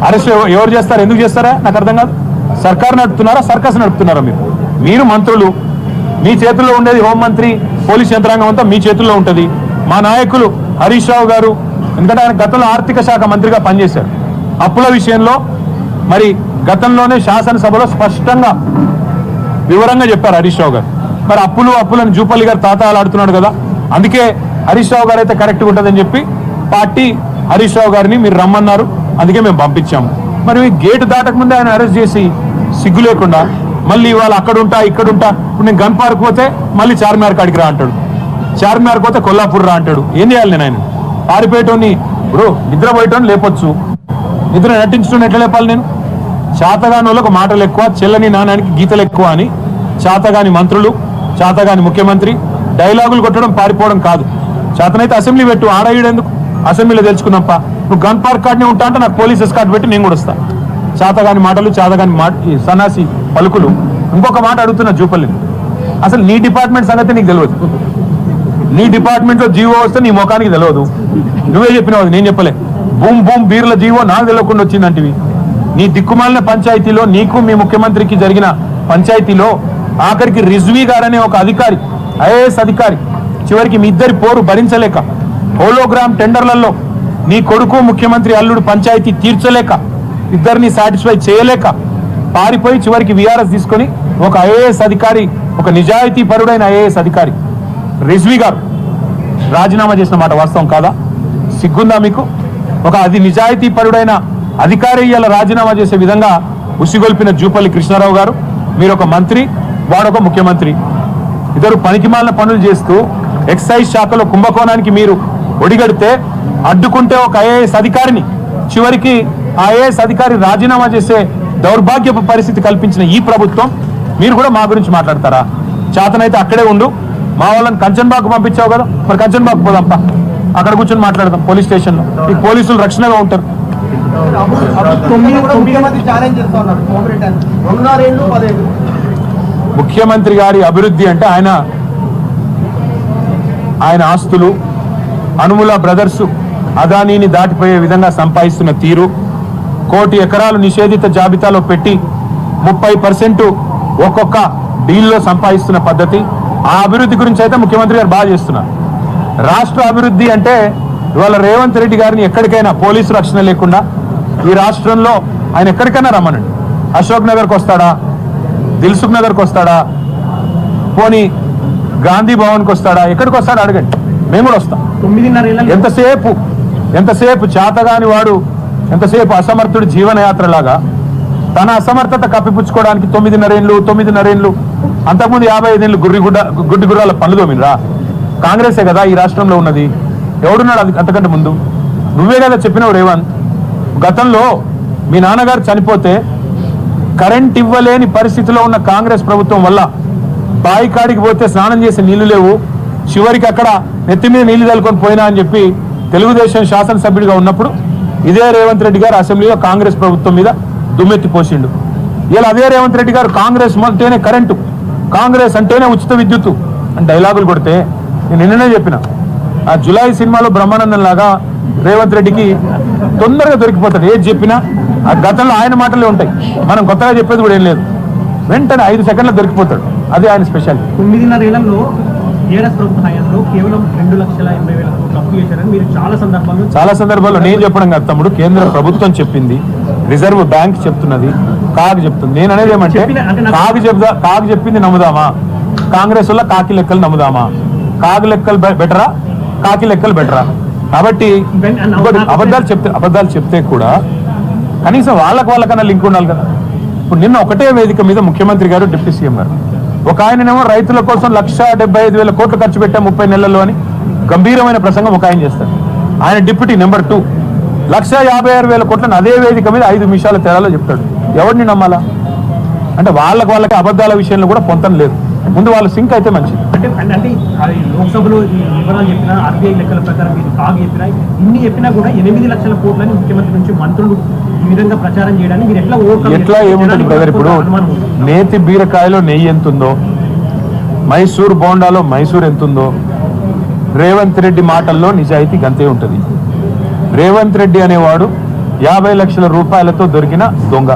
Arrest ఎవరు చేస్తారు, ఎందుకు చేస్తారా నాకు అర్థం కాదు. సర్కారు నడుపుతున్నారా, సర్కస్ నడుపుతున్నారా? మీరు మంత్రులు, మీ చేతుల్లో ఉండేది హోంమంత్రి, పోలీస్ యంత్రాంగం అంతా మీ చేతుల్లో ఉంటుంది. మా నాయకులు హరీష్ రావు గారు, ఎందుకంటే ఆయన గతంలో ఆర్థిక శాఖ మంత్రిగా పనిచేశారు. అప్పుల విషయంలో మరి గతంలోనే శాసనసభలో స్పష్టంగా వివరంగా చెప్పారు హరీష్ రావు గారు. మరి అప్పులను జూపల్లి గారు తాతాలాడుతున్నాడు కదా, అందుకే హరీష్ రావు గారు అయితే కరెక్ట్గా ఉంటుందని చెప్పి పార్టీ హరీష్ రావు గారిని మీరు రమ్మన్నారు, అందుకే మేము పంపించాము. మరి గేటు దాటక ముందే ఆయన అరెస్ట్ చేసి సిగ్గు లేకుండా మళ్ళీ ఇవాళ అక్కడుంటా ఇక్కడుంటా, ఇప్పుడు నేను గన్ పార్క్ పోతే మళ్ళీ చార్మినార్ కాడికి రా అంటాడు, చార్మినార్ పోతే కొల్లాపూర్ రా అంటాడు. ఏం చేయాలి నేను? ఆయన పారిపోయేటోని, ఇప్పుడు నిద్రపోయేటోని లేపొచ్చు, నిద్ర నటించడం ఎట్లా లేపాలి నేను? చేతగాని వాళ్ళకు మాటలు ఎక్కువ, చెల్లని నాణానికి గీతలు ఎక్కువ అని చేతగాని మంత్రులు, చేతగాని ముఖ్యమంత్రి డైలాగులు కొట్టడం పారిపోవడం కాదు. చేతనైతే అసెంబ్లీ పెట్టు, ఆడేయడెందుకు? అసెంబ్లీలో తెలుసుకున్నాంపా. నువ్వు గన్ పార్క్ కార్డ్నే ఉంటా అంటే నాకు పోలీస్ ఎస్కార్ట్ పెట్టి నేను కూడా వస్తాను. చేతగాని మాటలు, చేతగాని సన్నాసి పలుకులు. ఇంకొక మాట అడుగుతున్నా జూపల్లిని, అసలు నీ డిపార్ట్మెంట్ సంగతి నీకు తెలియదు. నీ డిపార్ట్మెంట్లో జీవో వస్తే నీ ముఖానికి తెలియదు. నువ్వే చెప్పినావు, నేను చెప్పలే. బూమ్ బూమ్ బీర్ల జీవో నాకు తెలియకుండా వచ్చిందంటివి. నీ దిక్కుమాలిన పంచాయతీలో, నీకు మీ ముఖ్యమంత్రికి జరిగిన పంచాయతీలో ఆఖరికి రిజ్వీ గారనే ఒక అధికారి, ఐఏఎస్ అధికారి, చివరికి మీ ఇద్దరి పోరు భరించలేక హోలోగ్రామ్ టెండర్లలో నీ కొడుకు ముఖ్యమంత్రి అల్లుడు పంచాయతీ తీర్చలేక, ఇద్దరిని సాటిస్ఫై చేయలేక పారిపోయి చివరికి విఆర్ఎస్ తీసుకొని ఒక ఐఏఎస్ అధికారి, ఒక నిజాయితీ పరుడైన ఐఏఎస్ అధికారి రిజ్వీ గారు రాజీనామా చేసిన మాట వాస్తవం కాదా? సిగ్గుందా మీకు? ఒక నిజాయితీ పరుడైన అధికారి ఇవాళ రాజీనామా చేసే విధంగా ఉసిగొల్పిన జూపల్లి కృష్ణారావు గారు, మీరు ఒక మంత్రి, వాడొక ముఖ్యమంత్రి, ఇద్దరు పనికిమాలిన పనులు చేస్తూ ఎక్సైజ్ శాఖలో కుంభకోణానికి మీరు ఒడిగడితే అడ్డుకుంటే ఒక ఐఏఎస్ అధికారిని, చివరికి ఆ ఐఏఎస్ అధికారి రాజీనామా చేసే దౌర్భాగ్యపు పరిస్థితి కల్పించిన ఈ ప్రభుత్వం, మీరు కూడా మా గురించి మాట్లాడతారా? చేతనైతే అక్కడే ఉండు. మా వాళ్ళని కంచన్బాగ్కు పంపించావు కదా, మరి కంచన్బాగ్ పోదాంపా, అక్కడ కూర్చొని మాట్లాడదాం పోలీస్ స్టేషన్లో. ఈ పోలీసులు రక్షణగా ఉంటారు. ముఖ్యమంత్రి గారి అభివృద్ధి అంటే ఆయన ఆస్తులు, అనుముల బ్రదర్స్ అదానీని దాటిపోయే విధంగా సంపాదిస్తున్న తీరు, 1 కోటి ఎకరాలు నిషేధిత జాబితాలో పెట్టి 30% ఒక్కొక్క డీల్లో సంపాదిస్తున్న పద్ధతి, ఆ అభివృద్ధి గురించి అయితే ముఖ్యమంత్రి గారు బాగా చేస్తున్నారు. రాష్ట్ర అభివృద్ధి అంటే ఇవాళ రేవంత్ రెడ్డి గారిని ఎక్కడికైనా పోలీసు రక్షణ లేకుండా ఈ రాష్ట్రంలో ఆయన ఎక్కడికైనా రమ్మనండి. అశోక్ నగర్కి వస్తాడా, దిల్సుఖ్ నగర్కి వస్తాడా, పోనీ గాంధీ భవన్కి వస్తాడా, ఎక్కడికి వస్తాడా అడగండి, మేము కూడా వస్తాం. 9.5 ఎంతసేపు చేతగాని వాడు, ఎంతసేపు అసమర్థుడు జీవనయాత్రలాగా తన అసమర్థత కప్పిపుచ్చుకోవడానికి 9.5 ఏళ్ళు, అంతకుముందు 55 ఏళ్ళు గుడ్డి గుర్రాల పనులు తోమినరా? కాంగ్రెసే కదా ఈ రాష్ట్రంలో ఉన్నది. ఎవడున్నాడు అది అంతకంటే ముందు? నువ్వే కదా చెప్పినావు రేవంత్. గతంలో మీ నాన్నగారు చనిపోతే కరెంట్ ఇవ్వలేని పరిస్థితిలో ఉన్న కాంగ్రెస్ ప్రభుత్వం వల్ల బాయి కాడికి పోతే స్నానం చేసే నీళ్లు లేవు, చివరికి అక్కడ నెత్తి మీద నీళ్లు తలుకొని పోయినా అని చెప్పి తెలుగుదేశం శాసనసభ్యుడిగా ఉన్నప్పుడు ఇదే రేవంత్ రెడ్డి గారు అసెంబ్లీలో కాంగ్రెస్ ప్రభుత్వం మీద దుమ్మెత్తి పోసిండు. ఇలా అదే రేవంత్ రెడ్డి గారు కాంగ్రెస్ అంటేనే కరెంటు, కాంగ్రెస్ అంటేనే ఉచిత విద్యుత్తు అని డైలాగులు కొడితే నేను నిన్ననే చెప్పిన, ఆ జులై సినిమాలో బ్రహ్మానందం లాగా రేవంత్ రెడ్డికి తొందరగా దొరికిపోతాడు. ఏది చెప్పినా ఆ గతంలో ఆయన మాటలే ఉంటాయి, మనం కొత్తగా చెప్పేది కూడా ఏం లేదు. వెంటనే 5 సెకండ్లో దొరికిపోతాడు. అదే ఆయన స్పెషల్. 9.5 ఏళ్లలో టీఆర్ఎస్ ప్రభుత్వ హయాంలో కేవలం 2,80,000 కోట్లు అప్పు చేశారని మీరు చాలా సందర్భాల్లో నేను చెప్పడం కాదు తమ్ముడు, కేంద్ర ప్రభుత్వం చెప్పింది, రిజర్వ్ బ్యాంక్ చెప్తున్నది, కాగ్ చెప్తుంది. నేను అనేది ఏమంటే కాగ్ చెప్పింది నమ్ముదామా, కాంగ్రెస్ వల్ల కాకి లెక్కలు నమ్ముదామా? కాగ్ లెక్కలు బెటరా, కాకి లెక్కలు బెటరా? కాబట్టి అబద్ధాలు చెప్తే కూడా కనీసం వాళ్ళకన్నా లింక్ ఉండాలి కదా. ఇప్పుడు నిన్న ఒకటే వేదిక మీద ముఖ్యమంత్రి గారు, డిప్యూటీ సీఎం గారు, ఒక ఆయననేమో రైతుల కోసం 1,75,000 కోట్లు ఖర్చు పెట్టా 30 నెలల్లో అని గంభీరమైన ప్రసంగం ఒక ఆయన చేస్తారు. ఆయన డిప్యూటీ నెంబర్ 2 1,56,000 కోట్లను అదే వేదిక మీద 5 నిమిషాల తేడాలో చెప్తాడు. ఎవరిని నమ్మాలా? అంటే వాళ్ళకి అబద్ధాల విషయంలో కూడా పొంతం లేదు. ముందు వాళ్ళు సింక్ అయితే మంచిది. అంటే లోక్సభలో ఈ వివరాలు చెప్పినా, ఆర్బీఐ లెక్కల ప్రకారం మీరు కాగ్ చెప్పినా, ఇన్ని చెప్పినా కూడా 8 లక్షల కోట్లని ముఖ్యమంత్రి నుంచి మంత్రులు ఈ విధంగా ప్రచారం చేయడానికి మీరు ఎట్లా ఏముంటుంది బ్రదర్? ఇప్పుడు నేతి బీరకాయలో నెయ్యి ఎంతుందో, మైసూర్ బోండాలో మైసూర్ ఎంతుందో, రేవంత్ రెడ్డి మాటల్లో నిజాయితీ గంతే ఉంటుంది. రేవంత్ రెడ్డి అనేవాడు 50 లక్షల రూపాయలతో దొరికిన దొంగ.